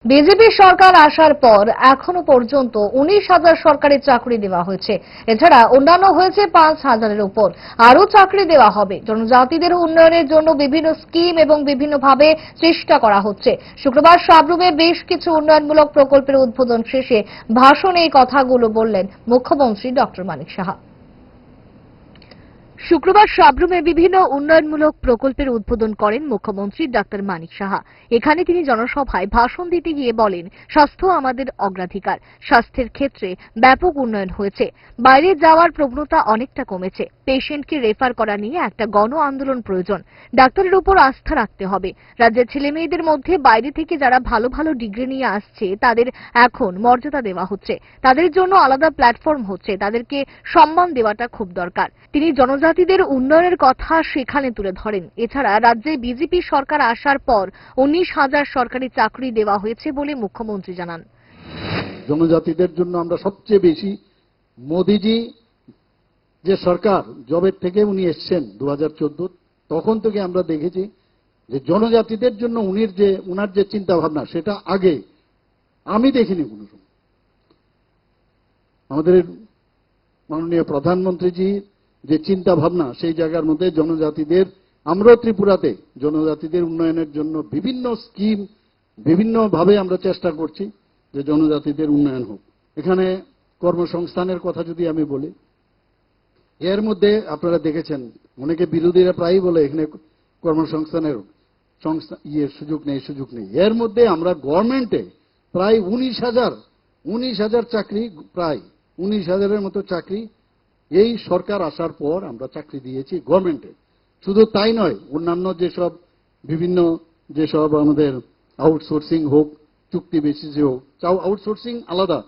BJP সরকার আসার পর এখনো পর্যন্ত 19,000 সরকারি চাকরি দেওয়া হয়েছে। এছাড়া অন্যান্য হয়েছে 5,000-এর উপর। আরও চাকরি দেওয়া হবে। জনজাতিদের উন্নয়নের জন্য বিভিন্ন স্কিম এবং বিভিন্নভাবে চেষ্টা করা হচ্ছে। শুক্রবার সাবরুমে বেশ কিছু উন্নয়নমূলক প্রকল্পের উদ্বোধন শেষে ভাষণে এই কথাগুলো বললেন মুখ্যমন্ত্রী ডক্টর মানিক সাহা। শুক্রবার সাবরুমে বিভিন্ন উন্নয়নমূলক প্রকল্পের উদ্বোধন করেন মুখ্যমন্ত্রী ডক্টর মানিক সাহা। এখানে তিনি জনসভায় ভাষণ দিতে গিয়ে বলেন, স্বাস্থ্য আমাদের অগ্রাধিকার। স্বাস্থ্যের ক্ষেত্রে ব্যাপক উন্নয়ন হয়েছে। বাইরে যাওয়ার প্রবণতা অনেকটা কমেছে। পেশেন্টকে রেফার করা নিয়ে একটা গণ আন্দোলন প্রয়োজন। ডাক্তারের উপর আস্থা রাখতে হবে। রাজ্যের ছেলেমেয়েদের মধ্যে বাইরে থেকে যারা ভালো ভালো ডিগ্রি নিয়ে আসছে তাদের এখন মর্যাদা দেওয়া হচ্ছে। তাদের জন্য আলাদা প্ল্যাটফর্ম হচ্ছে। তাদেরকে সম্মান দেওয়াটা খুব দরকার। তিনি জনজাতিদের উন্নয়নের কথা সেখানে তুলে ধরেন। এছাড়া রাজ্যে বিজেপি সরকার আসার পর 19,000 সরকারি চাকরি দেওয়া হয়েছে বলে মুখ্যমন্ত্রী জানান। জনজাতিদের জন্য আমরা সবচেয়ে বেশি মোদিজি যে সরকার জবের থেকে উনি এসছেন 2014 তখন থেকে আমরা দেখেছি যে জনজাতিদের জন্য উনার যে চিন্তা ভাবনা সেটা আগে আমি দেখিনি কোনো সময়। আমাদের মাননীয় প্রধানমন্ত্রীজি যে চিন্তা ভাবনা সেই জায়গার মধ্যে জনজাতিদের, আমরা ত্রিপুরাতে জনজাতিদের উন্নয়নের জন্য বিভিন্ন স্কিম বিভিন্নভাবে আমরা চেষ্টা করছি যে জনজাতিদের উন্নয়ন হোক। এখানে কর্মসংস্থানের কথা যদি আমি বলি, এর মধ্যে আপনারা দেখেছেন অনেকে বিরোধীরা প্রায়ই বলে এখানে কর্মসংস্থানের সুযোগ নেই। এর মধ্যে আমরা গভর্নমেন্টে প্রায় 19,000 চাকরি, প্রায় 19,000-এর মতো চাকরি এই সরকার আসার পর আমরা চাকরি দিয়েছি গভর্নমেন্টে। শুধু তাই নয়, অন্যান্য যেসব আমাদের আউটসোর্সিং হোক, চুক্তি বেসিসে হোক, আউটসোর্সিং আলাদা,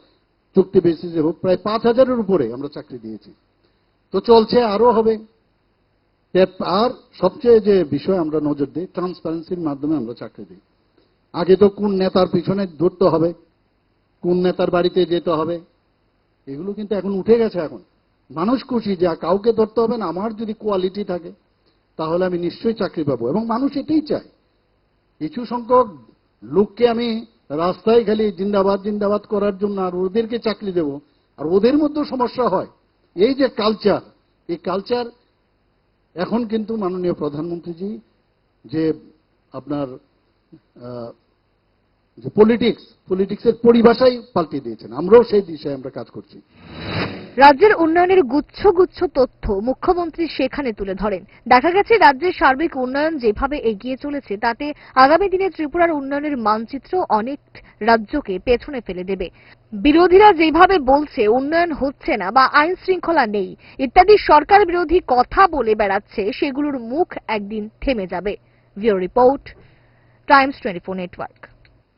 চুক্তি বেসিসে হোক, প্রায় 5,000-এর উপরে আমরা চাকরি দিয়েছি। তো চলছে, আরো হবে। আর সবচেয়ে যে বিষয় আমরা নজর দিই, ট্রান্সপারেন্সির মাধ্যমে আমরা চাকরি দিই। আগে তো কোন নেতার পিছনে ধরতে হবে, কোন নেতার বাড়িতে যেতে হবে, এগুলো কিন্তু এখন উঠে গেছে। এখন মানুষ খুশি যে কাউকে ধরতে হবে না, আমার যদি কোয়ালিটি থাকে তাহলে আমি নিশ্চয়ই চাকরি পাবো, এবং মানুষ এটাই চায়। কিছু সংখ্যক লোককে আমি রাস্তায় খালি জিন্দাবাদ করার জন্য আর ওদেরকে চাকরি দেব, আর ওদের মধ্যেও সমস্যা হয়। এই যে কালচার, এই কালচার এখন কিন্তু মাননীয় প্রধানমন্ত্রীজি যে আপনার যে পলিটিক্সের পরিভাষাই পাল্টে দিয়েছেন। আমরাও সেই দিশায় আমরা কাজ করছি। রাজ্যের উন্নয়নের গুচ্ছ তথ্য মুখ্যমন্ত্রী সেখানে তুলে ধরেন। দেখা গেছে রাজ্যের সার্বিক উন্নয়ন যেভাবে এগিয়ে চলেছে তাতে আগামী দিনে ত্রিপুরার উন্নয়নের মানচিত্র অনেক রাজ্যকে পেছনে ফেলে দেবে। বিরোধীরা যেভাবে বলছে উন্নয়ন হচ্ছে না বা আইন শৃঙ্খলা নেই ইত্যাদি সরকার বিরোধী কথা বলে বেড়াচ্ছে, সেগুলোর মুখ একদিন থেমে যাবে। Bureau report, Times 24 network.